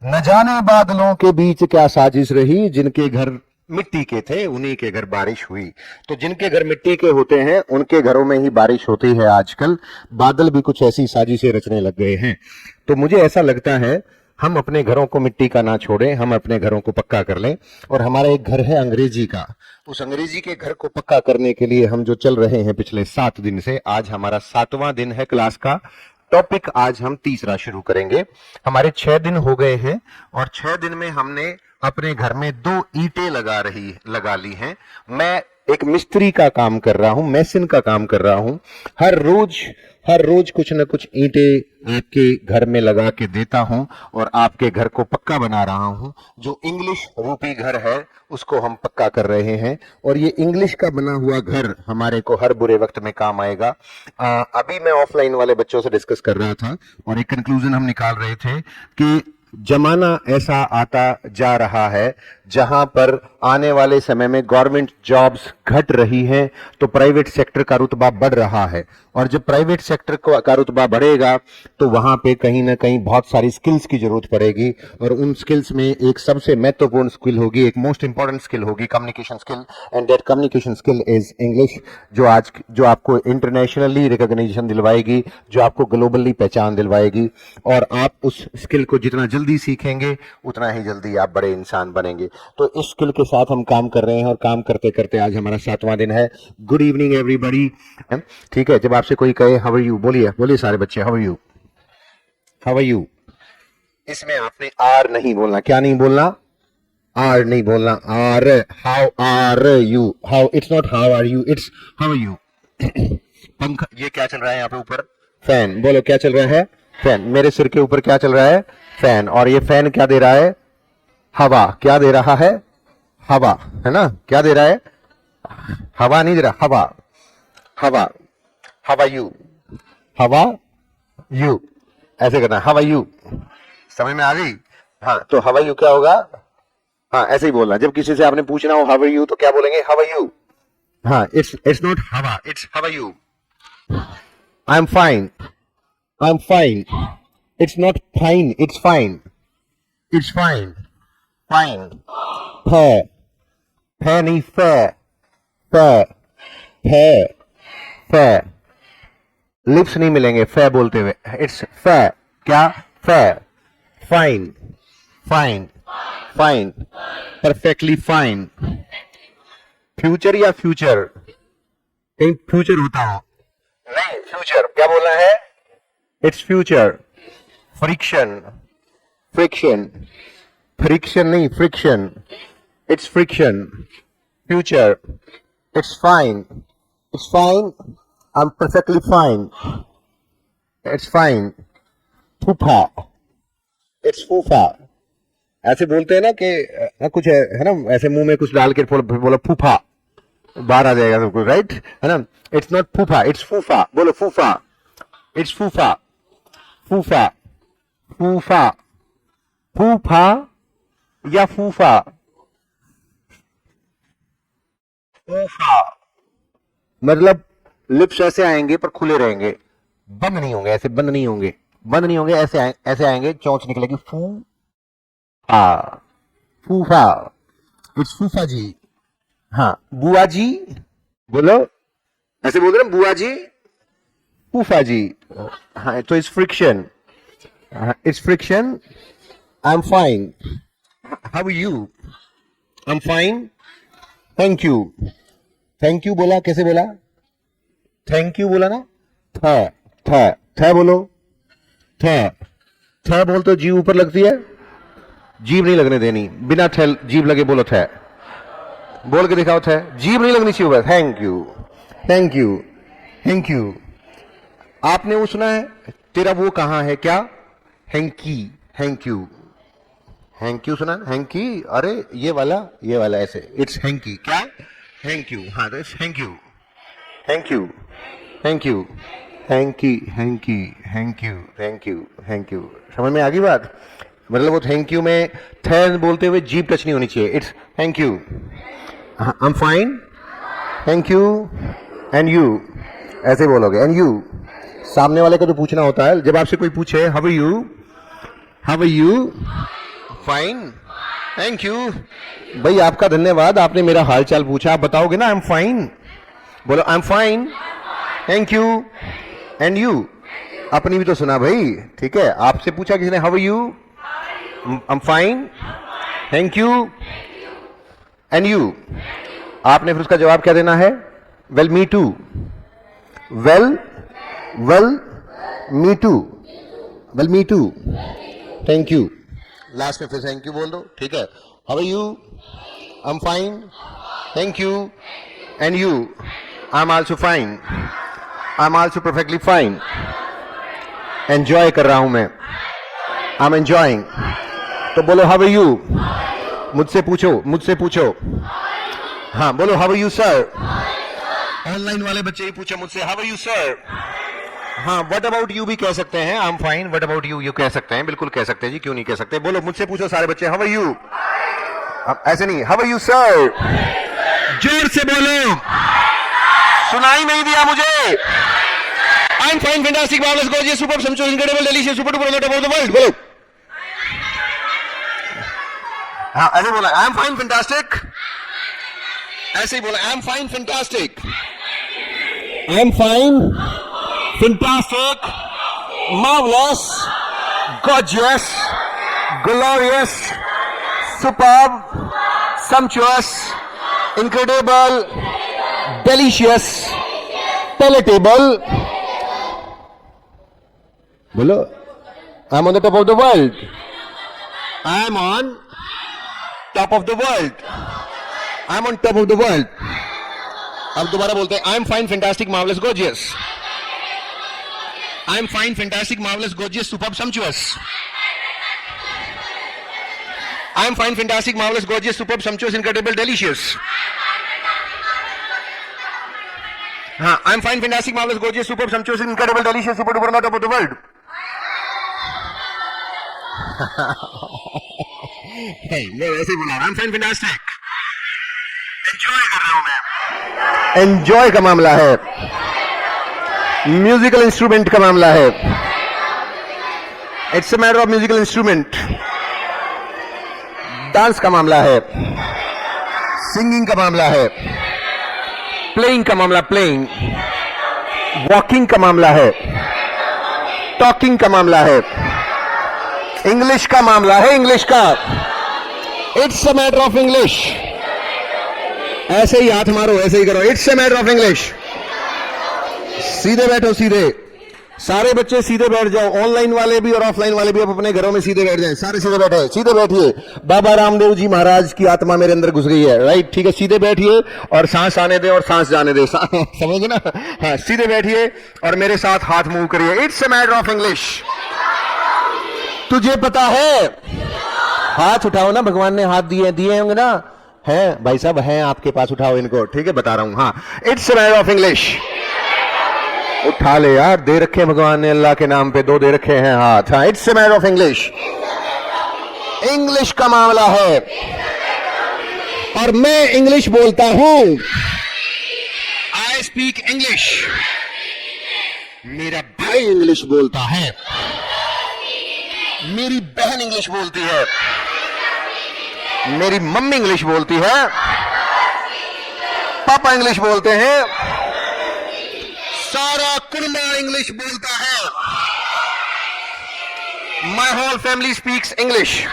न जाने बादलों के बीच क्या साजिश रही, जिनके घर मिट्टी के थे उन्हीं के घर बारिश हुई। तो जिनके घर मिट्टी के होते हैं उनके घरों में ही बारिश होती है। आजकल बादल भी कुछ ऐसी साजिशें रचने लग गए हैं। तो मुझे ऐसा लगता है हम अपने घरों को मिट्टी का ना छोड़ें, हम अपने घरों को पक्का कर लें। और हमारा एक घर है अंग्रेजी का, उस अंग्रेजी के घर को पक्का करने के लिए हम जो चल रहे हैं पिछले 7 दिन से, आज हमारा 7वां दिन है क्लास का। टॉपिक आज हम तीसरा शुरू करेंगे। हमारे 6 दिन हो गए हैं और 6 दिन में हमने अपने घर में 2 ईंटें लगा ली हैं। मैं एक मिस्त्री का काम कर रहा हूं, मेसन का काम कर रहा हूं। हर रोज कुछ न कुछ ईंटें आपके घर में लगा के देता हूं और आपके घर को पक्का बना रहा हूं। जो इंग्लिश रूपी घर है उसको हम पक्का कर रहे हैं और ये इंग्लिश का बना हुआ घर हमारे को हर बुरे वक्त में काम आएगा। अभी मैं ऑफलाइन वाले बच्चों से डिस्कस कर रहा था और एक कंक्लूजन हम निकाल रहे थे कि जमाना ऐसा आता जा रहा है जहां पर आने वाले समय में गवर्नमेंट जॉब्स घट रही हैं तो प्राइवेट सेक्टर का रुतबा बढ़ रहा है। और जब प्राइवेट सेक्टर का रुतबा बढ़ेगा तो वहां पे कहीं ना कहीं बहुत सारी स्किल्स की जरूरत पड़ेगी और उन स्किल्स में एक सबसे महत्वपूर्ण स्किल होगी, एक मोस्ट इंपॉर्टेंट स्किल होगी communication skill. And that communication skill is English, जो आपको इंटरनेशनली रिकॉग्निशन दिलवाएगी, जो आपको ग्लोबली पहचान दिलवाएगी। और आप उस स्किल को जितना जल्दी सीखेंगे उतना ही जल्दी आप बड़े इंसान बनेंगे। तो इस स्किल के साथ हम काम कर रहे हैं और काम करते करते आज हमारा 7वां दिन है। Good evening everybody. ठीक है, जब आपसे कोई कहे हाउ आर यू, बोलिए सारे बच्चे how are you, how are you. इसमें आपने आर नहीं बोलना। क्या नहीं बोलना? आर नहीं बोलना। R, how are you, how, it's not how are you, it's how are you. पंखा, ये क्या चल रहा है यहाँ पे ऊपर? फैन। बोलो क्या चल रहा है? फैन। मेरे सिर के ऊपर क्या चल रहा है? फैन। और ये फैन क्या दे रहा है? हवा। क्या दे रहा है? हवा, है ना? क्या दे रहा है? हवा नहीं दे रहा, हवा। हवा। हवा यू, हवा यू, ऐसे करना है। हवा यू, समझ में आ गई? हाँ, तो हवा यू क्या होगा? हाँ, ऐसे ही बोलना। जब किसी से आपने पूछना हो हाउ आर यू तो क्या बोलेंगे? How are you. हाँ, इट्स नॉट हवा, it's how are you. I am fine, I am fine. It's not fine, it's fine, it's fine, fine. फै नहीं, फै, फै, फै, फै। लिप्स नहीं मिलेंगे फै बोलते हुए। इट्स फै। क्या? फै। Fine, fine, fine, perfectly fine. Future या फ्यूचर? कहीं फ्यूचर होता हो? नहीं, फ्यूचर। क्या बोलना है? It's future. Friction, friction, friction नहीं, friction. It's friction. Future. It's fine, it's fine, I am perfectly fine, it's fine. फूफा, इट्स फूफा। ऐसे बोलते हैं ना कि कुछ है ना, ऐसे मुंह में कुछ डाल के बोलो फूफा, बाहर आ जाएगा सब कुछ, राइट? है ना? इट्स नॉट फूफा, इट्स फूफा। बोलो फूफा, इट्स फूफा, फूफा, फूफा, फूफा या फूफा? फूफा मतलब लिप्स ऐसे आएंगे पर खुले रहेंगे, बंद नहीं होंगे। ऐसे बंद नहीं होंगे, बंद नहीं होंगे, ऐसे आएंगे, चोंच निकलेगी। फूफा, फूफा। इट्स फूफा जी। हाँ, बुआ जी। बोलो, ऐसे बोल रहे हैं बुआ जी, फूफा जी। हाँ, तो it's friction, it's friction. I am fine, how are you? I am fine, thank you. Thank you बोला, कैसे बोला? थैंक यू बोला ना? थ, थ, थ बोलो। थ, थ बोल तो जीभ ऊपर लगती है, जीभ नहीं लगने देनी। बिना थ जीभ लगे बोलो थ। बोल के दिखाओ थ, जीभ नहीं लगनी चाहिए ऊपर। Thank you, thank you, thank you. आपने वो सुना है, तेरा वो कहाँ है? क्या? Hanky, thank you. हैंकी सुना? हैंकी, अरे ये वाला ऐसे, इट्स हैंकी। क्या? Thank you. हाँ, तो it's thank you, thank you, thank you, hanky, hanky, thank you, thank you, thank you. समझ में आ गई बात? मतलब वो थैंक यू में थ बोलते हुए जीभ टच नहीं होनी चाहिए। It's thank you, I am fine, thank you, and you, ऐसे बोलोगे। एंड यू सामने वाले को तो पूछना होता है। जब आपसे कोई पूछे how are you, how are you, fine, thank you. भाई आपका धन्यवाद, आपने मेरा हालचाल पूछा, आप बताओगे ना आई एम फाइन, बोलो आई am fine, thank you, and you. अपनी भी तो सुना भाई, ठीक है। आपसे पूछा किसी ने how are you, I am fine, thank you, and you. आपने फिर उसका जवाब क्या देना है, well me too, well well me too, well me too, thank you. Last में फिर थैंक यू बोल दो, ठीक है। How are you, I am fine, thank you, and you, I am also fine, I am also perfectly fine. Enjoy कर रहा हूं मैं, आई एम एंजॉयिंग। तो बोलो हाउ आर यू, मुझसे पूछो, मुझसे पूछो। हाँ बोलो how are you sir. Online वाले बच्चे ही पूछो मुझसे हाउ आर यू सर। हाँ व्हाट अबाउट यू भी कह सकते हैं, I am fine, what about you, you कह सकते हैं, बिल्कुल कह सकते हैं जी, क्यों नहीं कह सकते। बोलो मुझसे पूछो सारे बच्चे हाउ आर यू, ऐसे नहीं, हाउ आर यू सर, जोर से बोलो, सुनाई नहीं दिया मुझे। I am fine, fantastic, marvellous, gorgeous, super, sumptuous, incredible, delicious, super duper, not about the world, बोलो। हाँ ऐसे बोला, आई एम फाइन फैंटास्टिक, ऐसे ही बोला, आई am fine fantastic, I am fine fantastic, marvellous, gorgeous, glorious, superb, sumptuous, incredible, delicious, palatable. बोलो, I'm on the top of the world. I'm on top of the world. I'm on top of the world. अब दोबारा बोलते हैं, I'm fine, fantastic, marvelous, gorgeous. I'm fine, fantastic, marvelous, gorgeous, superb, sumptuous. I'm fine, fantastic, marvelous, gorgeous, superb, sumptuous, incredible, delicious. हाँ, I'm fine, fantastic, marvelous, gorgeous, superb, sumptuous, incredible, delicious, super duper, not about the world. Hey, मैं ऐसे ही बोला, I'm fine, fantastic. Enjoy कर रहा हूँ मैं. Enjoy का मामला है. Musical instrument का मामला है. It's a matter of musical instrument. Dance का मामला है, सिंगिंग का मामला है, प्लेइंग का मामला, प्लेइंग, वॉकिंग का मामला है, टॉकिंग का मामला है, इंग्लिश का मामला है, इंग्लिश का, it's a matter of English. ऐसे ही हाथ मारो, ऐसे ही करो, it's a matter of English. सीधे बैठो, सीधे, सारे बच्चे सीधे बैठ जाओ, ऑनलाइन वाले भी और ऑफलाइन वाले भी, अब अपने घरों में सीधे बैठ जाएं, सारे सीधे बैठे, सीधे बैठिए। बाबा रामदेव जी महाराज की आत्मा मेरे अंदर घुस गई है, राइट, ठीक है, सीधे बैठिए और सांस आने दे और सांस जाने दे, समझे ना। हाँ, सीधे बैठिए और मेरे साथ हाथ मूव करिए, it's a matter of English. तुझे पता है, हाथ उठाओ ना, भगवान ने हाथ दिए, दिए होंगे ना, हैं भाई साहब, हैं आपके पास, उठाओ इनको, ठीक है, बता रहा हूं। हाँ, it's a matter of English. उठा ले यार, दे रखे भगवान ने अल्लाह के नाम पे, दो दे रखे हैं हाथ। हाँ, it's a matter of English. English का मामला है और मैं इंग्लिश बोलता हूं, आई स्पीक इंग्लिश। मेरा भाई इंग्लिश बोलता है, मेरी बहन इंग्लिश बोलती है, मेरी मम्मी इंग्लिश बोलती है, पापा इंग्लिश बोलते हैं, सारा कुनबा इंग्लिश बोलता है। My whole family speaks English.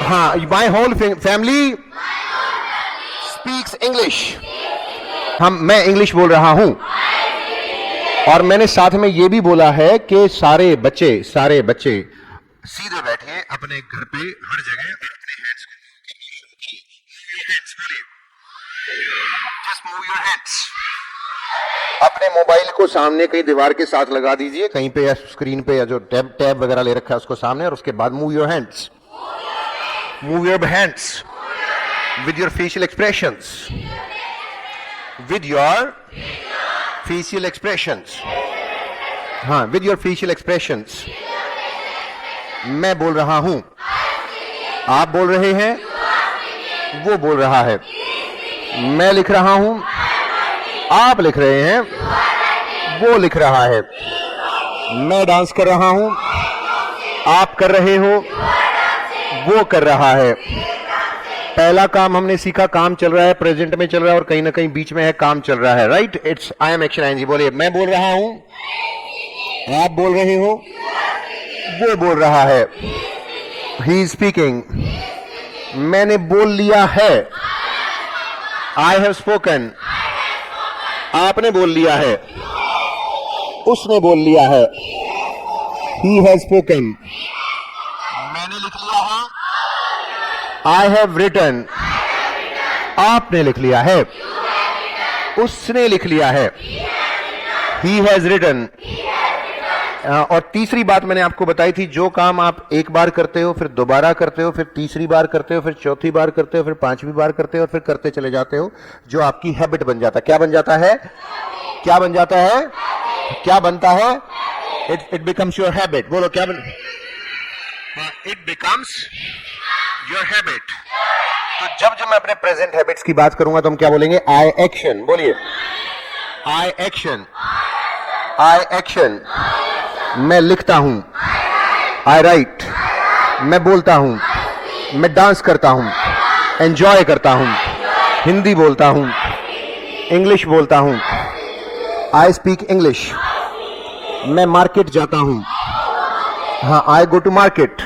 हाँ, my whole family speaks English. मैं इंग्लिश बोल रहा हूं और मैंने साथ में यह भी बोला है कि सारे बच्चे सीधे बैठिए अपने घर पे, हर जगह, और अपने hands just move your hands. अपने मोबाइल को सामने कहीं दीवार के साथ लगा दीजिए, कहीं पे या स्क्रीन पे, या जो टैब वगैरह ले रखा है उसको सामने, और उसके बाद move your hands, move your hands with your facial expressions, with your facial expressions. हाँ, विद योर फेशियल एक्सप्रेशंस। मैं बोल रहा हूं, आप बोल रहे हैं, वो बोल रहा है, मैं लिख रहा हूं, आप लिख रहे हैं, वो लिख रहा है, मैं डांस कर रहा हूं, आप कर रहे हो, वो कर रहा है। पहला काम हमने सीखा, काम चल रहा है, प्रेजेंट में चल रहा है और कहीं ना कहीं बीच में है, काम चल रहा है, right. It's I am action I N G. बोलिए, मैं बोल रहा हूं, आप बोल रहे हो, वो बोल रहा है। He is speaking. मैंने बोल लिया है, आई हैव स्पोकन। आपने बोल लिया है, उसने बोल लिया है, ही हैज स्पोकन। मैंने लिख लिया है, आई हैव रिटन। आपने लिख लिया है, उसने लिख लिया है, ही हैज रिटन। और तीसरी बात मैंने आपको बताई थी, जो काम आप एक बार करते हो, फिर दोबारा करते हो, फिर तीसरी बार करते हो, फिर चौथी बार करते हो, फिर पांचवी बार करते हो और फिर करते चले जाते हो, जो आपकी हैबिट बन जाता है। क्या बन जाता है? क्या बन जाता है? क्या बनता है? It becomes your habit. बोलो, क्या बन? It becomes your habit. तो जब जब मैं अपने प्रेजेंट हैबिट्स की बात करूंगा तो हम क्या बोलेंगे? आई एक्शन। बोलिए, आई एक्शन, आई एक्शन। मैं लिखता हूं, आई राइट। मैं बोलता हूं, मैं डांस करता हूं, एंजॉय करता हूं, हिंदी बोलता हूं, इंग्लिश बोलता हूं, आई स्पीक इंग्लिश। मैं मार्केट जाता हूं, हाँ, आई गो टू मार्केट।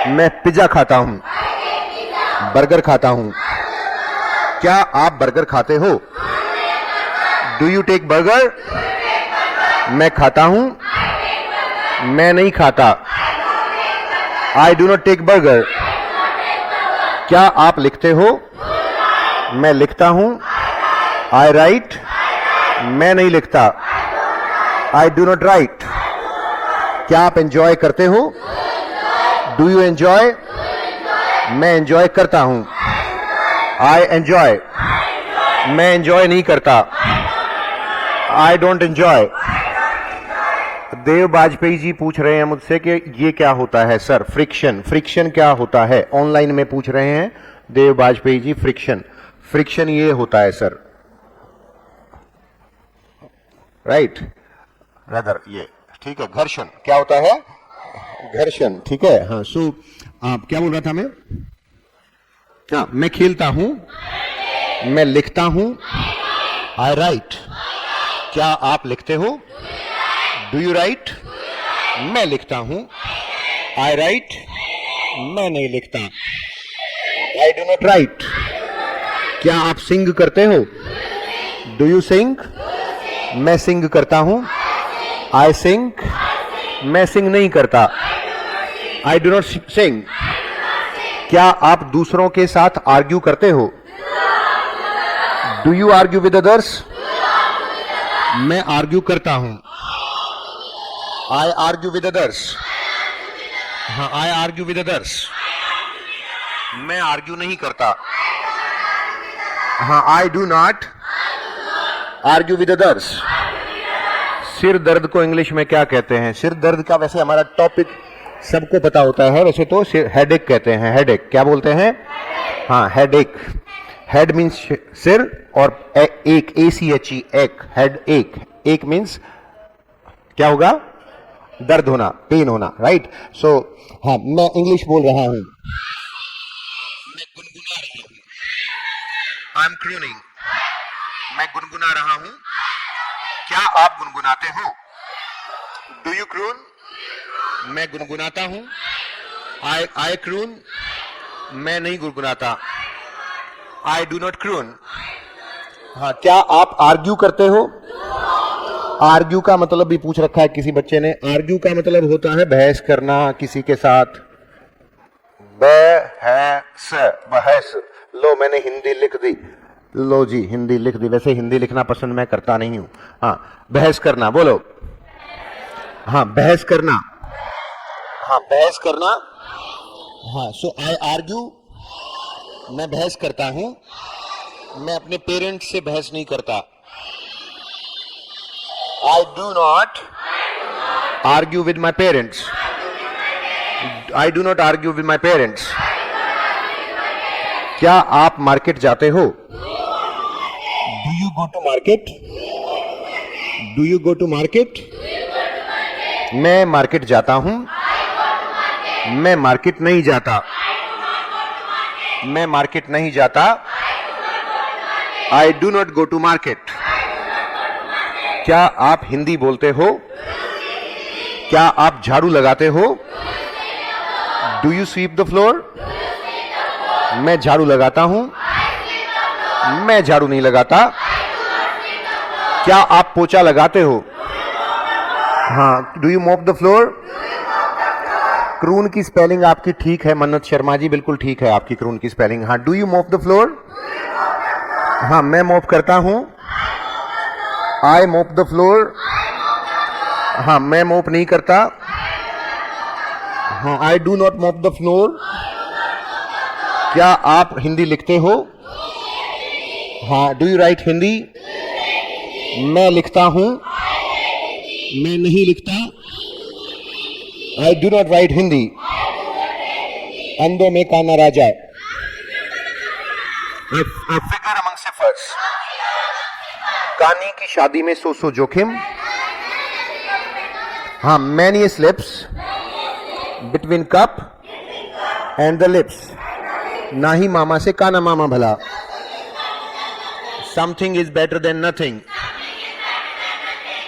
मैं पिज्जा खाता हूं, बर्गर खाता हूं। क्या आप बर्गर खाते हो? Do you take burger? मैं खाता हूं, मैं नहीं खाता। I do not take burger. क्या आप लिखते हो? मैं लिखता हूं, आई राइट। मैं नहीं लिखता, आई डू नॉट राइट। क्या आप एंजॉय करते हो? Do you enjoy? मैं एंजॉय करता हूं, आई एंजॉय। मैं एंजॉय नहीं करता, आई डोंट एंजॉय। देव बाजपेयी जी पूछ रहे हैं मुझसे कि ये क्या होता है सर? फ्रिक्शन। फ्रिक्शन क्या होता है? ऑनलाइन में पूछ रहे हैं देव बाजपेयी जी। फ्रिक्शन, फ्रिक्शन ये होता है सर, राइट, रदर, ये ठीक है। घर्षण क्या होता है? घर्षण, ठीक है। हाँ, सो आप क्या बोल रहा था मैं? क्या? मैं खेलता हूं, मैं लिखता हूं, आई राइट। क्या आप लिखते हो? Do you right? मैं लिखता हूं, आई राइट। मैं नहीं लिखता, आई डू नॉट राइट। क्या आप सिंग करते हो? Do you sing? मैं सिंग करता हूं, आई सिंग। मैं सिंग नहीं करता, आई डू नॉट सिंग। क्या आप दूसरों के साथ आर्ग्यू करते हो? Do you argue with others? मैं आर्ग्यू करता हूं, आई आर्ग्यू विद अदर्स। हाँ, आई आर्ग्यू विद अदर्स। मैं आर्ग्यू नहीं करता, हाँ, I do not argue with others. सिर दर्द को इंग्लिश में क्या कहते हैं? सिर दर्द का वैसे हमारा टॉपिक सबको पता होता है, वैसे तो हेडेक कहते हैं। हेडेक क्या बोलते हैं? हाँ, हेडेक। हेड मीन्स सिर और एक, ACHE, एक, हेड एक। एक मीन्स क्या होगा? दर्द होना, पेन होना, राइट। सो हाँ, मैं इंग्लिश बोल रहा हूं, मैं गुनगुना रहा हूं, आई एम क्रूनिंग। मैं गुनगुना रहा हूं। क्या आप गुनगुनाते हो? Do you croon? मैं गुनगुनाता हूं, आई क्रून। मैं नहीं गुनगुनाता, आई डू नॉट क्रून। हाँ, क्या आप आर्ग्यू करते हो? आर्ग्यू का मतलब भी पूछ रखा है किसी बच्चे ने। आर्ग्यू का मतलब होता है बहस करना किसी के साथ। बहस, बहस। लो, मैंने हिंदी लिख दी। लो जी, हिंदी लिख दी। वैसे हिंदी लिखना पसंद मैं करता नहीं हूं। हाँ, बहस करना। बोलो, हाँ, बहस करना। हाँ, बहस करना। हाँ, सो आई आर्ग्यू, मैं बहस करता हूं। मैं अपने पेरेंट्स से बहस नहीं करता, I do not argue with my parents. I do not argue with my parents. क्या आप मार्केट जाते हो? Do you go to market? Do you go to market? मैं मार्केट जाता हूं, मैं मार्केट नहीं जाता, मैं मार्केट नहीं जाता, I do not go to market. क्या आप हिंदी बोलते हो? क्या आप झाड़ू लगाते हो? Do you sweep the floor? मैं झाड़ू लगाता हूं, मैं झाड़ू नहीं लगाता। क्या आप पोछा लगाते हो? हाँ, do you mop the floor? Croon की स्पेलिंग आपकी ठीक है मन्नत शर्मा जी, बिल्कुल ठीक है आपकी क्रून की स्पेलिंग। हाँ, do you mop the floor? हाँ, मैं मॉप करता हूं, आई मॉप द फ्लोर। हाँ, मैं मॉप नहीं करता, हाँ, I do not mop the floor. क्या आप हिंदी लिखते हो? हाँ, डू यू राइट हिंदी? मैं लिखता हूं, मैं नहीं लिखता, I do not write Hindi. अंधों में काना राजा। Figure among ciphers. कानी की शादी में सो जोखिम। हाँ, many slips between cup and the lips. ना ही मामा से काना मामा भला। Something is better than nothing.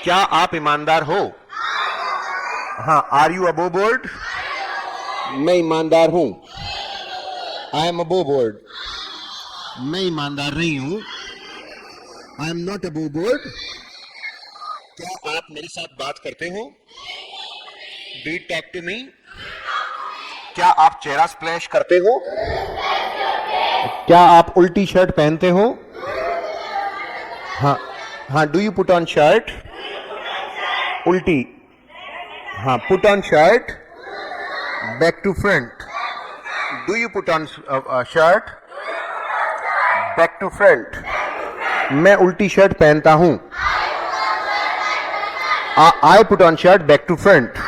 क्या आप ईमानदार हो? हाँ, आर यू अबोव बोर्ड? मैं ईमानदार हूं, आई एम अबोव बोर्ड। मैं ईमानदार नहीं हूं, I am not above board. क्या आप मेरे साथ बात करते हो? Do you talk to me? क्या आप चेहरा स्प्लैश करते हो? क्या आप उल्टी शर्ट पहनते हो? हाँ, हाँ, do you put on shirt? उल्टी। हाँ, put on shirt back to front. Do you put on shirt back to front? मैं उल्टी शर्ट पहनता हूं, I put on shirt back to front.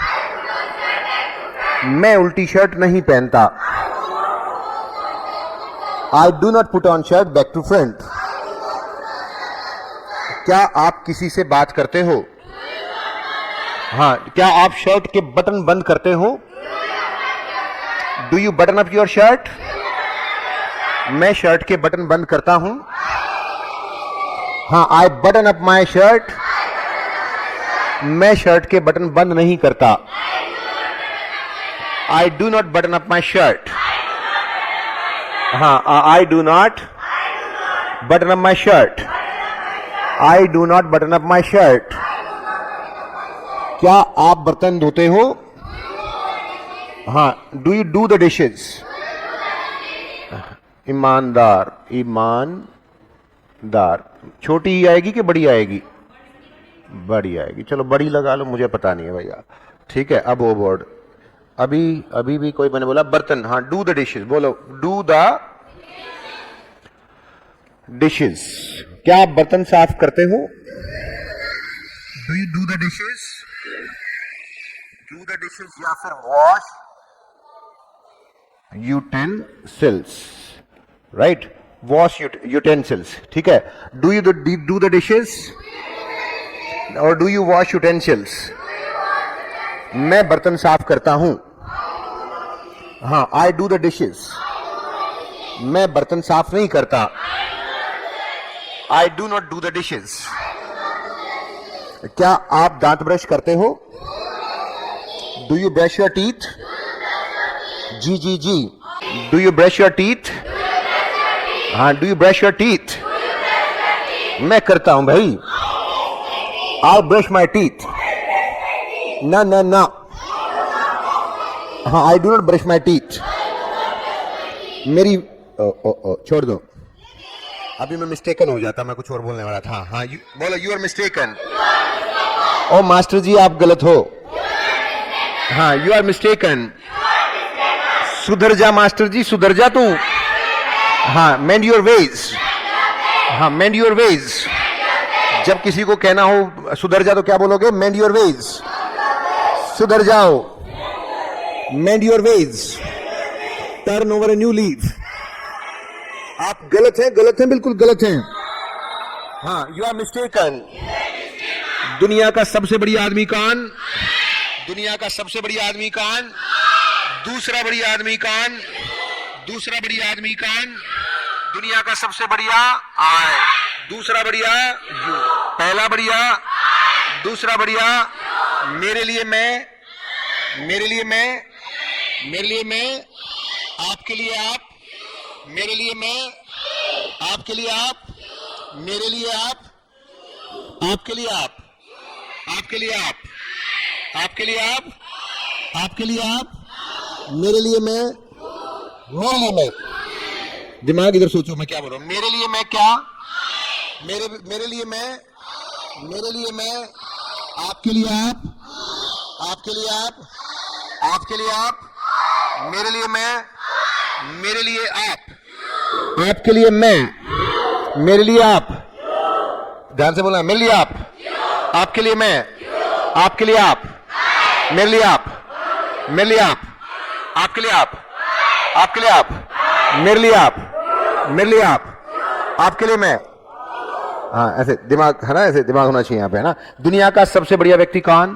मैं उल्टी शर्ट नहीं पहनता, I do not put on shirt back to front. क्या आप किसी से बात करते हो? हाँ, क्या आप शर्ट के बटन बंद करते हो? Do you button up your shirt? मैं शर्ट के बटन बंद करता हूं, हाँ, I button up my shirt. मैं शर्ट के बटन बंद नहीं करता, I do not button up my shirt. हाँ, I do not button up my shirt, I do not button up my shirt. क्या आप बर्तन धोते हो? हाँ, do you do the dishes? ईमानदार, ईमानदार। छोटी ही आएगी कि बड़ी आएगी? बड़ी आएगी। चलो बड़ी लगा लो, मुझे पता नहीं है भैया। ठीक है, अब वो बोर्ड। अभी भी कोई मैंने बोला बर्तन। हाँ, डू द डिशेज बोलो, डू द डिशेज। क्या आप बर्तन साफ करते हो? Do you do the dishes? Do the dishes या फिर wash utensils, right? Wash utensils, ठीक है। Do you do the dishes और डू यू वॉश यूटेंसिल्स? मैं बर्तन साफ करता हूं, हाँ, आई डू द डिशेज। मैं बर्तन साफ नहीं करता, I do not do the dishes. क्या आप दांत ब्रश करते हो? Do you brush your teeth? जी जी जी। Do you brush your teeth? हाँ, do you brush your teeth? मैं करता हूं भाई, आई ब्रश माई टीथ। ना ना ना, हाँ, I do not brush my teeth. मेरी छोड़ दो, अभी मैं मिस्टेकन हो जाता, मैं कुछ और बोलने वाला था। हाँ, बोलो, यू आर मिस्टेकन। ओ मास्टर जी, आप गलत हो। हाँ, यू आर मिस्टेकन। सुधर जा मास्टर जी, सुधर जा तू। हाँ, मेंड योर वेज। हाँ, मेंड योर वेज। जब किसी को कहना हो सुधर जा तो क्या बोलोगे? मेंड योर वेज। सुधर जाओ, मेंड your ways, turn over a new leaf. आप गलत हैं, बिल्कुल गलत हैं। हाँ, यू आर मिस्टेकन। दुनिया का सबसे बड़ी आदमी कौन? दुनिया का सबसे बड़ी आदमी कौन? दूसरा बढ़िया आदमी कौन? दूसरा बढ़िया आदमी कौन? दुनिया का सबसे बढ़िया आय। दूसरा बढ़िया यू। पहला बढ़िया, दूसरा बढ़िया मेरे लिए मैं, मेरे लिए मैं, मेरे लिए मैं, आपके लिए आप, मेरे लिए मैं, आपके लिए आप, मेरे लिए आप, आपके लिए आप, आपके लिए आप, आपके लिए आप, आपके लिए आप, मेरे लिए मैं, मेरे लिए मैं। दिमाग इधर सोचो मैं क्या बोल रहा हूं। मेरे लिए मैं क्या? मेरे लिए मैं, मेरे लिए मैं, आपके लिए आप, आपके लिए आप, आपके लिए आप, मेरे लिए मैं, मेरे लिए आप, आपके लिए मैं, मेरे लिए आप। ध्यान से बोलना, मेरे लिए आप, आपके लिए मैं, आपके लिए आप, मेरे लिए आप, मेरे लिए आप, आपके लिए आप, आपके लिए आप, मेरे लिए आप, मेरे लिए आप, आपके लिए मैं। हाँ ऐसे दिमाग है ना, ऐसे दिमाग होना चाहिए यहां पे, है ना। दुनिया का सबसे बढ़िया व्यक्ति कौन?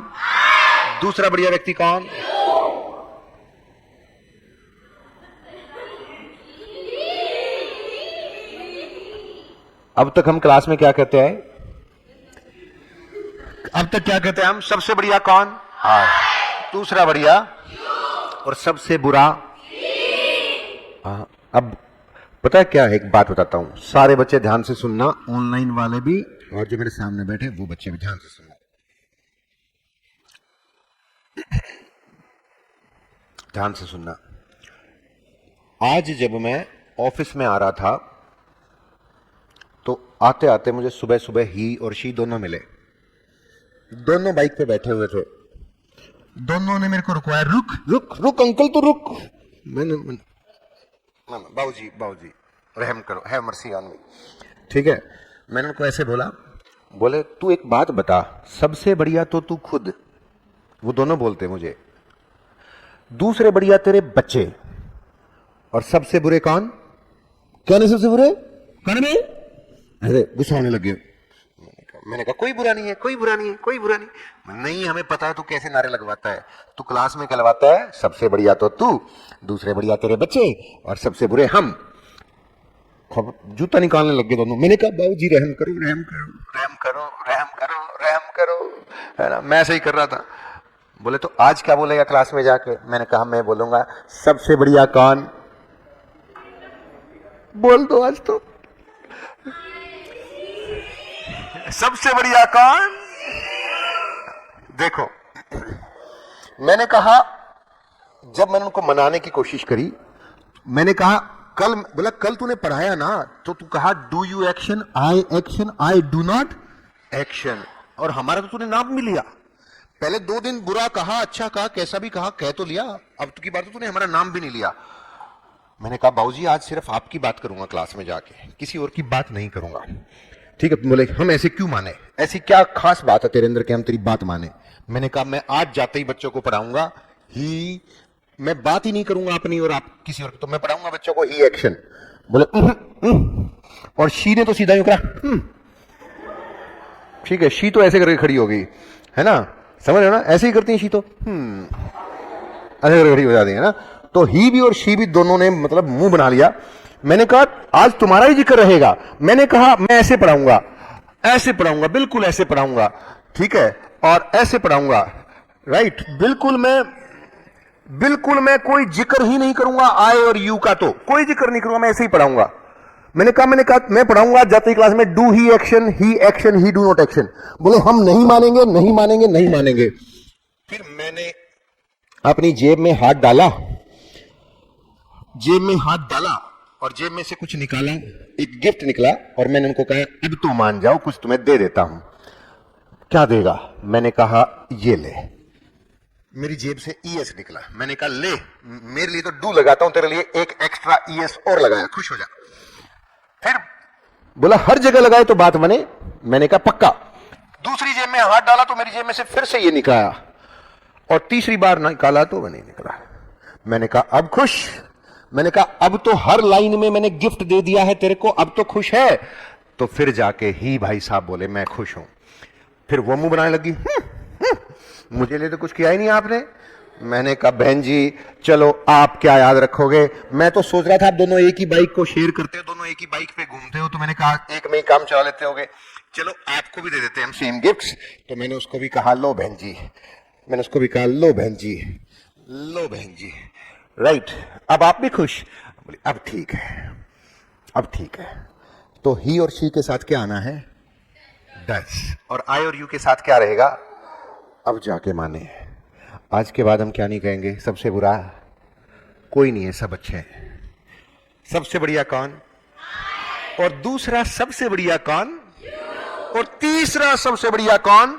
दूसरा बढ़िया व्यक्ति कौन? अब तक हम क्लास में क्या कहते हैं? अब तक क्या कहते हैं हम? सबसे बढ़िया कौन? हाँ। दूसरा बढ़िया और सबसे बुरा। हाँ। अब पता है क्या है, एक बात बताता हूं, सारे बच्चे ध्यान से सुनना, ऑनलाइन वाले भी और जो मेरे सामने बैठे वो बच्चे भी ध्यान से सुनना। ध्यान से सुनना। आज जब मैं ऑफिस में आ रहा था तो आते आते मुझे सुबह सुबह ही और शी दोनों मिले। दोनों बाइक पे बैठे हुए थे। दोनों ने मेरे को रुकवाया, रुक रुक रुक अंकल तो रुक। मैंने बाबूजी बाबूजी रहम करो, हैव मर्सी ऑन मी। ठीक है, मैंने उनको ऐसे बोला, बोले तू एक बात बता, सबसे बढ़िया तो तू खुद। वो दोनों बोलते मुझे, दूसरे बढ़िया तेरे बच्चे, और सबसे बुरे कौन? कहने सबसे बुरे कौन में? अरे गुस्सा होने लगे। मैंने कहा कोई बुरा नहीं है, कोई बुरा नहीं है, कोई बुरा नहीं। नहीं, हमें पता है तू कैसे नारे लगवाता है। तू क्लास में कहलवाता है सबसे बढ़िया तो तू, दूसरे बढ़िया तेरे बच्चे और सबसे बुरे हम। जूता निकालने लग गए दोनों। मैंने कहा बाबूजी रहम करो, रहम करो, रहम करो, रहम करो, रहम करो, है ना। मैं ऐसे ही कर रहा था। बोले तो आज क्या बोलेगा क्लास में जाके? मैंने कहा मैं बोलूंगा सबसे बढ़िया कौन? बोल दो आज तो, सबसे बढ़िया कौन? देखो, मैंने कहा, जब मैंने उनको मनाने की कोशिश करी, मैंने कहा कल, बोला कल तूने पढ़ाया ना, तो तू कहा do you action, I do not action, और हमारा तो तूने नाम भी लिया। पहले 2 दिन बुरा कहा, अच्छा कहा, कैसा भी कहा, कह तो लिया, अब की बार तो तूने हमारा नाम भी नहीं लिया। मैंने कहा बाबूजी आज सिर्फ आपकी बात करूंगा क्लास में जाके, किसी और की बात नहीं करूंगा। ठीक है। बोले हम ऐसे क्यों माने, ऐसी क्या खास बात है तेरे अंदर कि हम तेरी बात माने? मैंने कहा मैं आज जाते ही बच्चों को पढ़ाऊंगा ही, मैं बात ही नहीं करूंगा अपनी और आप किसी और की, तो मैं पढ़ाऊंगा बच्चों को ही एक्शन। बोले और शी ने तो सीधा यूं करा। ठीक है, शी तो ऐसे करके खड़ी हो गई, है ना, समझ रहे हो ना, ऐसे ही करती है शी तो ऐसे करके खड़ी हो जाती है ना। तो ही भी और शी भी दोनों ने मतलब मुंह बना लिया। मैंने कहा आज तुम्हारा ही जिक्र रहेगा। मैंने कहा मैं ऐसे पढ़ाऊंगा, ऐसे पढ़ाऊंगा, बिल्कुल ऐसे पढ़ाऊंगा, ठीक है, और ऐसे पढ़ाऊंगा, राइट, बिल्कुल मैं कोई जिक्र ही नहीं करूंगा आई और यू का, तो कोई जिक्र नहीं करूंगा, मैं ऐसे ही पढ़ाऊंगा। मैंने कहा मैं पढ़ाऊंगा जाते ही क्लास में do he action, he do not action. बोले हम नहीं मानेंगे, नहीं मानेंगे, नहीं मानेंगे। फिर मैंने अपनी जेब में हाथ डाला, जेब में हाथ डाला और जेब में से कुछ निकाला, एक गिफ्ट निकला, और मैंने उनको कहा अब तो मान जाओ, कुछ तुम्हें दे देता हूं। क्या देगा? मैंने कहा ये ले। मेरी जेब से ईएस निकला। मैंने कहा ले, मेरे लिए तो डू लगाता हूं, तेरे लिए एक एक्स्ट्रा ईएस और लगाया, खुश हो जा। फिर बोला हर जगह लगाए तो बात बने। मैंने कहा पक्का। दूसरी जेब में हाथ डाला तो मेरी जेब में से फिर से ये निकला, और तीसरी बार निकाला तो वो नहीं निकला। मैंने कहा अब खुश? मैंने कहा अब तो हर लाइन में मैंने गिफ्ट दे दिया है तेरे को, अब तो खुश है? तो फिर जाके ही भाई साहब बोले मैं खुश हूं। फिर वो मुंह बनाने लगी, मुझे लिए तो कुछ किया ही नहीं आपने, मैंने कहा बहन जी चलो आप क्या याद रखोगे, मैं तो सोच रहा था आप दोनों एक ही बाइक को शेयर करते हो, दोनों एक ही बाइक पे घूमते हो, तो मैंने कहा एक में ही काम चला लेते होगे, चलो आपको भी दे देते हैं हम सेम गिफ्ट्स। तो मैंने उसको भी कहा लो बहन जी, मैंने उसको भी कहा लो बहन जी, लो बहन जी, राइट। अब आप भी खुश? बोले अब ठीक है, अब ठीक है। तो ही और शी के साथ क्या आना है? डज। और आई और यू के साथ क्या रहेगा? अब जाके माने। आज के बाद हम क्या नहीं कहेंगे सबसे बुरा कोई नहीं है, सब अच्छे हैं। सबसे बढ़िया कौन? और दूसरा सबसे बढ़िया कौन? और तीसरा सबसे बढ़िया कौन?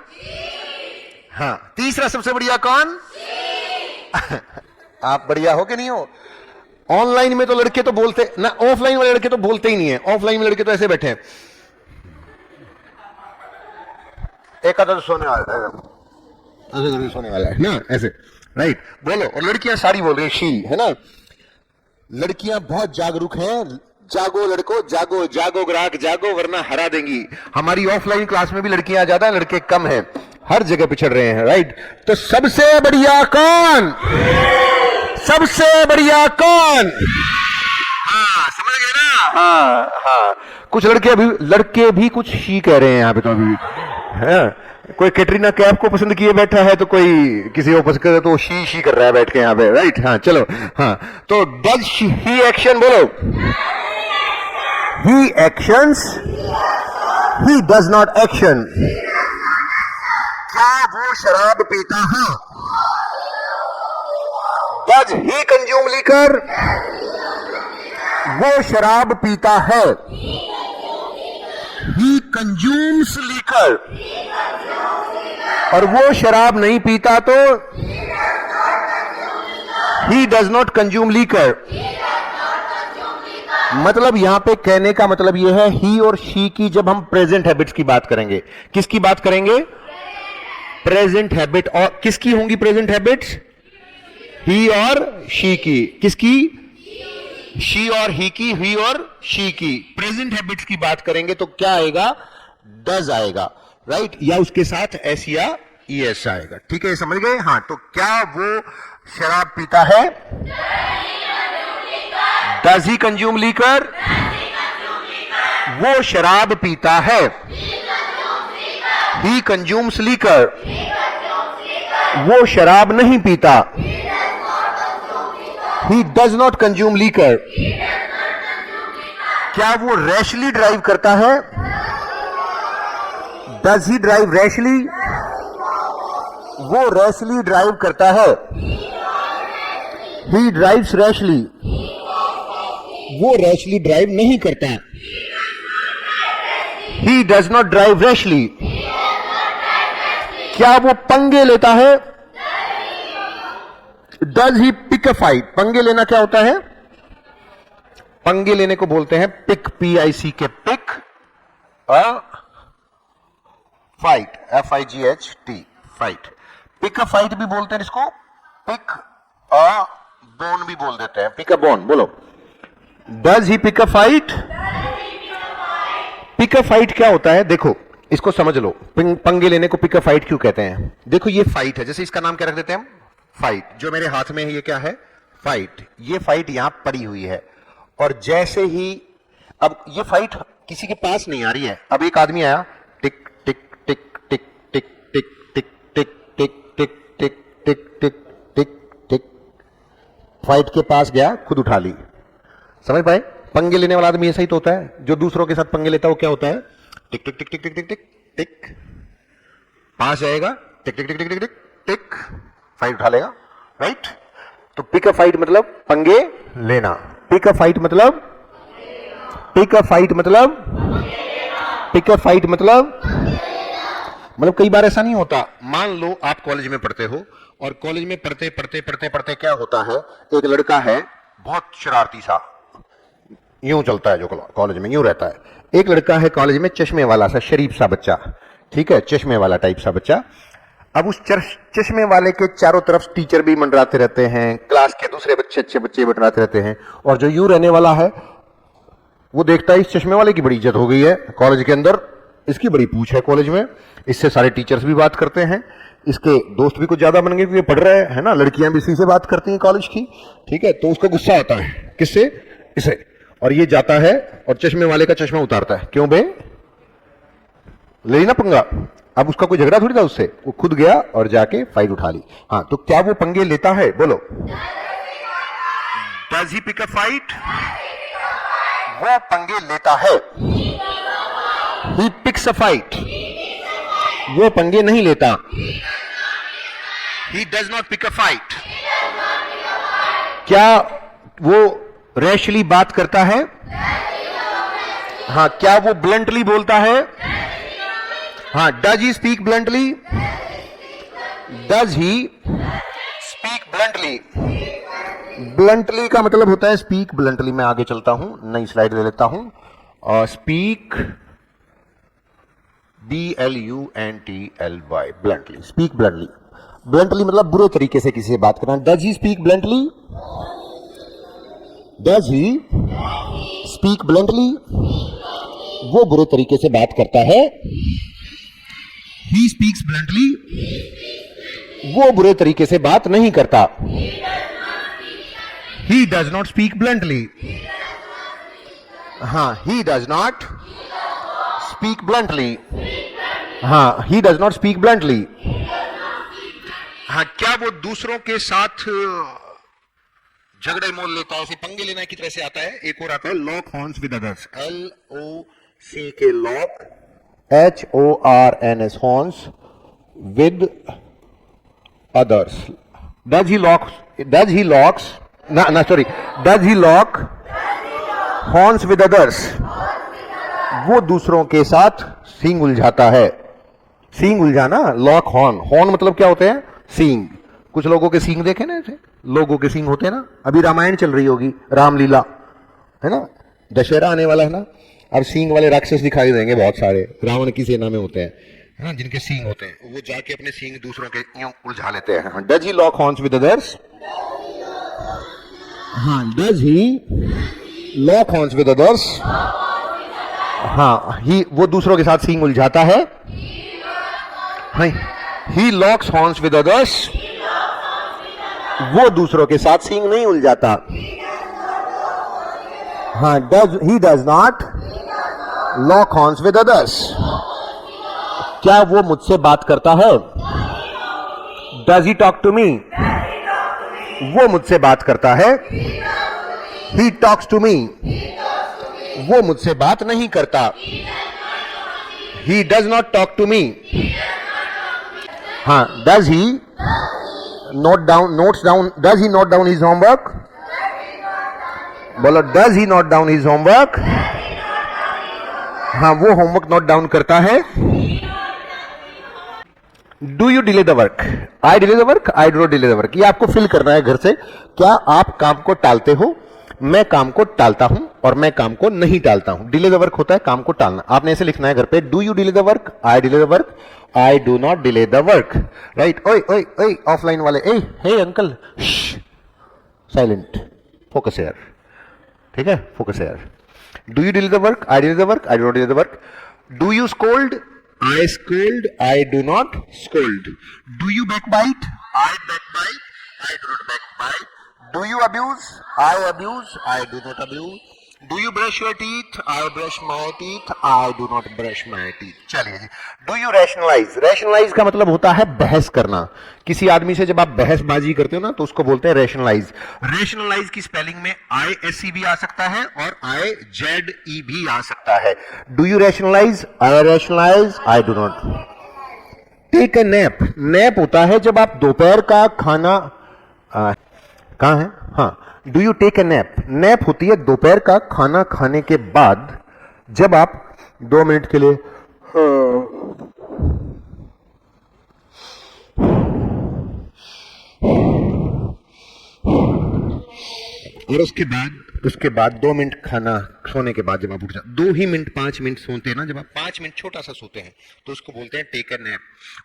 हाँ, तीसरा सबसे बढ़िया कौन? आप बढ़िया हो कि नहीं हो? ऑनलाइन में तो लड़के तो बोलते ना, ऑफलाइन वाले लड़के तो बोलते ही नहीं है। ऑफलाइन में लड़के तो ऐसे बैठे हैं, एक आधा सोने वाला है, ऐसे करके सोने वाला है ना, ऐसे, राइट। बोलो। और लड़कियां सारी बोल रही है, शी, है ना। लड़कियां बहुत जागरूक हैं। जागो लड़को, जागो, जागो ग्राहक जागो, वरना हरा देंगी। हमारी ऑफलाइन क्लास में भी लड़कियां ज्यादा, लड़के कम हैं, हर जगह पिछड़ रहे हैं, राइट। तो सबसे बढ़िया कौन? सबसे बढ़िया कौन? हाँ, समझ गए ना? हाँ हाँ। कुछ लड़के भी कुछ शी कह रहे हैं यहाँ पे तो अभी, है। कोई कैटरीना कैफ को पसंद किए बैठा है, तो कोई किसी को पसंद करे तो शी कर रहा है बैठ के यहाँ पे, राइट। हाँ चलो। हाँ, तो डज ही एक्शन बोलो। He actions, he does not action. क्या वो शराब पीता है? Does he consume liquor? वो शराब पीता है। He consumes liquor. और वो शराब नहीं पीता तो? He does not consume liquor. मतलब यहां पे कहने का मतलब यह है, ही और शी की जब हम प्रेजेंट हैबिट्स की बात करेंगे, किसकी बात करेंगे? Present habit. और किसकी होंगी प्रेजेंट हैबिट्स? ही और शी की। किसकी? शी और ही की, ही और शी की। प्रेजेंट हैबिट्स की बात करेंगे तो क्या आएगा? डज आएगा, राइट। या उसके साथ एस या ईएस आएगा। ठीक है, समझ गए? हाँ, तो क्या वो शराब पीता है? Does he consume liquor? वो शराब पीता है। He consumes liquor. वो शराब नहीं पीता। He does not consume liquor. क्या वो रैशली ड्राइव करता है? Does he drive rashly? वो रैशली ड्राइव करता है। He drives rashly. वो रैशली ड्राइव नहीं करता। He does not drive rashly. क्या वो पंगे लेता है? Does he pick a fight? पंगे लेना क्या होता है? पंगे लेने को बोलते हैं पिक, PIC के pick, fight, FIGHT, fight. Pick a fight भी बोलते हैं इसको, पिक अ बोन भी बोल देते हैं, पिक अ बोन। बोलो, does he pick a fight? Pick a fight क्या होता है? देखो इसको समझ लो, पंगे लेने को पिक अ फाइट क्यों कहते हैं? देखो ये फाइट है, जैसे इसका नाम क्या रख देते हैं हम? फाइट। जो मेरे हाथ में है ये क्या है? फाइट। ये फाइट यहां पड़ी हुई है, और जैसे ही अब ये फाइट किसी के पास नहीं आ रही है, अब एक आदमी आया, टिक टिक टिक टिक टिक टिक टिक टिक टिक टिक टिक टिक टिक टिक टिक, फाइट के पास गया, खुद उठा ली। समझ पाए? पंगे लेने वाला आदमी ऐसा ही तो होता है, जो दूसरों के साथ पंगे लेता है वो क्या होता है? टिक टिक टिक टिक टिक टिक टिक टिक, पास जाएगा, टिक टिक टिक टिक टिक टिक टिक, फाइट उठा लेगा, राइट। तो पिक अ फाइट मतलब पंगे लेना। पिक अ फाइट मतलब, पिक अ फाइट मतलब, पिक अ फाइट मतलब कई बार ऐसा नहीं होता। मान लो आप कॉलेज में पढ़ते हो, और कॉलेज में पढ़ते पढ़ते पढ़ते पढ़ते क्या होता है, एक लड़का है बहुत शरारती सा, यूं चलता है जो कॉलेज में, यूं रहता है। एक लड़का है कॉलेज में चश्मे वाला सा, शरीफ सा बच्चा, ठीक है, चश्मे वाला टाइप सा बच्चा। अब उस चश्मे वाले के चारों तरफ टीचर भी मंडराते रहते हैं, क्लास के दूसरे बच्चे, अच्छे बच्चे मंडराते रहते हैं, और जो यूं रहने वाला है वो देखता है इस चश्मे वाले की बड़ी इज्जत हो गई है कॉलेज के अंदर, इसकी बड़ी पूछ है कॉलेज में, इससे सारे टीचर्स भी बात करते हैं, इसके दोस्त भी कुछ ज्यादा बन गए क्योंकि पढ़ रहे है ना, लड़कियां भी इसी से बात करती हैं कॉलेज की, ठीक है। तो उसको गुस्सा आता है किससे, इसे, और ये जाता है और चश्मे वाले का चश्मा उतारता है। क्यों बे, ले ना पंगा। अब उसका कोई झगड़ा थोड़ी था उससे, वो खुद गया और जाके फाइल उठा ली। हाँ, तो क्या वो पंगे लेता है, बोलो। Does he pick a fight? वो पंगे लेता है। He picks a fight. वो पंगे नहीं लेता। He does not pick a fight. क्या वो रैशली बात करता है? हाँ, क्या वो ब्लंटली बोलता है? हाँ, does he speak bluntly? Does he speak bluntly? Bluntly का मतलब होता है स्पीक ब्लंटली। मैं आगे चलता हूं, नई स्लाइड ले लेता हूं। Speak, BLUNTLY, bluntly, speak bluntly. Bluntly मतलब बुरे तरीके से किसी से बात करना। Does he speak bluntly? Does he speak bluntly? वो बुरे तरीके से बात करता है। He speaks bluntly? वो बुरे तरीके से बात नहीं करता। He does not speak bluntly. हाँ, he does not speak bluntly. हाँ, he does not speak bluntly. हाँ, क्या वो दूसरों के साथ झगड़े मोल लेता है, ऐसे पंगे लेना की तरह से आता है। एक और आता है lock horns with others, LOCK lock, HORNS horns with others. Does he locks does he lock horns with others? वो दूसरों के साथ सींग उलझाता है। सींग उलझाना, लॉक हॉर्न। हॉर्न मतलब क्या होते हैं? सींग। कुछ लोगों के सींग देखे ना, ऐसे लोगों के सींग होते हैं ना। अभी रामायण चल रही होगी, रामलीला है ना, दशहरा आने वाला है ना। अब सींग वाले राक्षस दिखाई देंगे बहुत सारे, रावण की सेना में होते हैं, है ना, जिनके सींग होते हैं। वो जाके अपने सींग दूसरों के यूं उलझा लेते हैं। Does he lock horns with others? हाँ, does he lock horns with others? हाँ, ही वो दूसरों के साथ सींग उलझाता है। He locks horns with others? वो दूसरों के साथ सींग नहीं उलझाता। हाँ, he does not lock horns with others? क्या वो मुझसे बात करता है? Does he talk to me? वो मुझसे बात करता है। He talks to me? वो मुझसे बात नहीं करता। He does not talk to me. हाँ, does he note down his homework? बोलो, does he note down his homework? हाँ, वो होमवर्क नोट डाउन करता है। Do you delay the work? I delay the work, I do not delay the work. ये आपको fill करना है घर से। क्या आप काम को टालते हो? मैं काम को टालता हूं और मैं काम को नहीं टालता हूं। डिले द वर्क होता है काम को टालना। आपने ऐसे लिखना है घर पे, do you delay the work? I delay the work, I do not delay the work. Right? ओए ओए ओए, ऑफलाइन वाले, ए hey uncle, silent, focus here, ठीक है, focus here. Do you delay the work? I delay the work, I do not delay the work. Do you scold? I scold, I do not scold. Do you backbite? I backbite, I do not backbite. Do you abuse? I abuse, I do not abuse. Do you brush your teeth? I brush my teeth, I do not brush my teeth. चलिए जी। Do you rationalize? Rationalize का मतलब होता है बहस करना। किसी आदमी से जब आप बहसबाजी करते हो ना, तो उसको बोलते हैं rationalize। Rationalize की स्पेलिंग में ISE भी आ सकता है और IZE भी आ सकता है। Do you rationalize? I rationalize, I do not. Take a nap. Nap होता है जब आप दोपहर का खाना कहाँ है? हाँ, do you take a nap? Nap होती है दोपहर का खाना खाने के बाद, जब आप 2 मिनट के लिए और उसके बाद 2 मिनट खाना सोने के बाद जब आप उठ जाते, 2 ही मिनट 5 मिनट सोते हैं ना, जब आप 5 मिनट छोटा सा सोते हैं तो उसको बोलते हैं टेक ए नैप।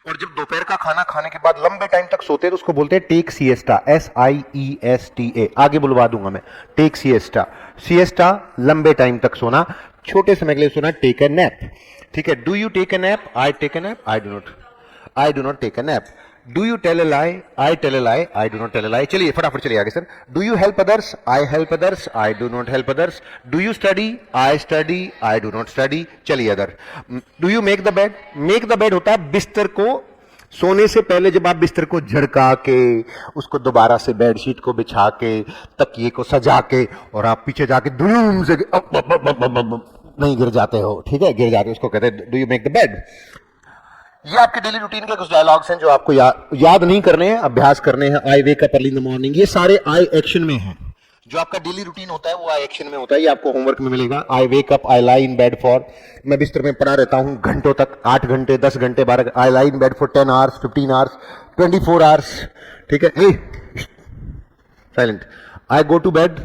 और जब दोपहर का खाना खाने के बाद लंबे टाइम तक सोते हैं तो उसको बोलते हैं टेक सिएस्टा, SIESTA। आगे बुलवा दूंगा मैं, टेक सिएस्टा। सिएस्टा लंबे टाइम तक सोना, छोटे समय के लिए सोना, टेक ए नैप। ठीक है, do you take a nap? I take a nap, I do not take a nap. Do you tell a lie, I tell a lie, I do not tell a lie. चलिए फटाफट चलिए आगे sir. Do you help others, I help others, I do not help others. Do you study, I study, I do not study. चलिए other. Do you make the bed, make the bed होता है बिस्तर को सोने से पहले जब आप बिस्तर को झड़का के उसको दोबारा से बेडशीट को बिछा के तकिए को सजा के और आप पीछे जाके धूम से नहीं गिर जाते हो, ठीक है, गिर जाते हो, उसको कहते हैं do you make the bed. ये आपके डेली रूटीन के कुछ डायलॉग्स हैं जो आपको याद नहीं करने हैं, अभ्यास करने हैं। I wake up early in the morning, ये सारे आई एक्शन में हैं। जो आपका डेली रूटीन होता है वो आई एक्शन में होता है, ये आपको होमवर्क में मिलेगा। I wake up, I lie in bed for, मैं बिस्तर में पड़ा रहता हूं घंटों तक, 8 घंटे, 10 घंटे, 12, I lie in bed for 10 hours, 15 hours, 24 hours, ठीक है। Silent. I go to bed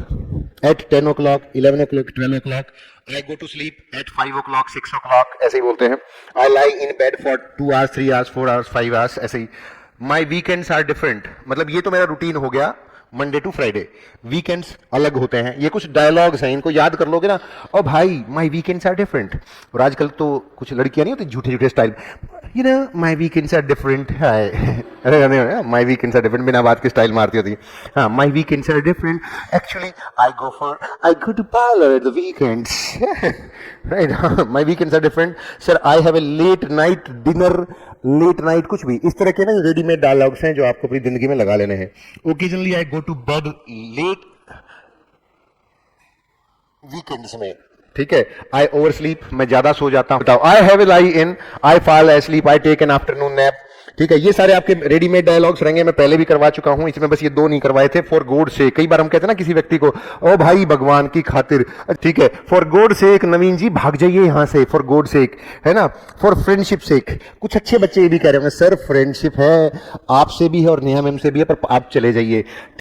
at 10 o'clock, 11 o'clock, 12 o'clock. I go to sleep at 5 o'clock, 6 o'clock, ऐसे ही बोलते हैं। I lie in bed for 2 hours, 3 hours, 4 hours, 5 hours, ऐसे ही। My weekends are different, मतलब ये तो मेरा रूटीन हो गया मंडे टू फ्राइडे, वीकेंड्स अलग होते हैं। ये कुछ डायलॉग्स हैं, इनको याद कर लोगे ना, और भाई माई वीकेंड्स आर डिफरेंट। और आजकल तो कुछ लड़कियां नहीं होती झूठे झूठे style, you know my weekends are different है, अरे माई वीकेंड्स आर डिफरेंट बिना बात की स्टाइल मारती होती है। हाँ, my weekends are different, actually I go to parlour at the weekends, right. My weekends are different sir, I have a late night dinner, late night, कुछ भी इस तरह के ना रेडीमेड डायलॉग्स हैं जो आपको अपनी जिंदगी में लगा लेने हैं। Occasionally I go to bed late weekends में, ठीक है। आई ओवर स्लीप, मैं ज्यादा सो जाता हूं। I have a lie in, I fall asleep, I take an afternoon nap, ठीक है। ये सारे आपके रेडीमेड डायलॉग्स रहेंगे, मैं पहले भी करवा चुका हूं, इसमें बस ये 2 नहीं करवाए थे। फॉर गॉड से, कई बार हम कहते हैं ना किसी व्यक्ति को, ओ भाई भगवान की खातिर, ठीक है। फॉर गॉड सेक नवीन जी भाग जाइए यहां से, फॉर गॉड सेक, है ना। फॉर फ्रेंडशिप सेक, कुछ अच्छे बच्चे ये भी कह रहे होंगे सर फ्रेंडशिप है आपसे भी है और नेहा मैम से भी है, पर आप चले जाइए।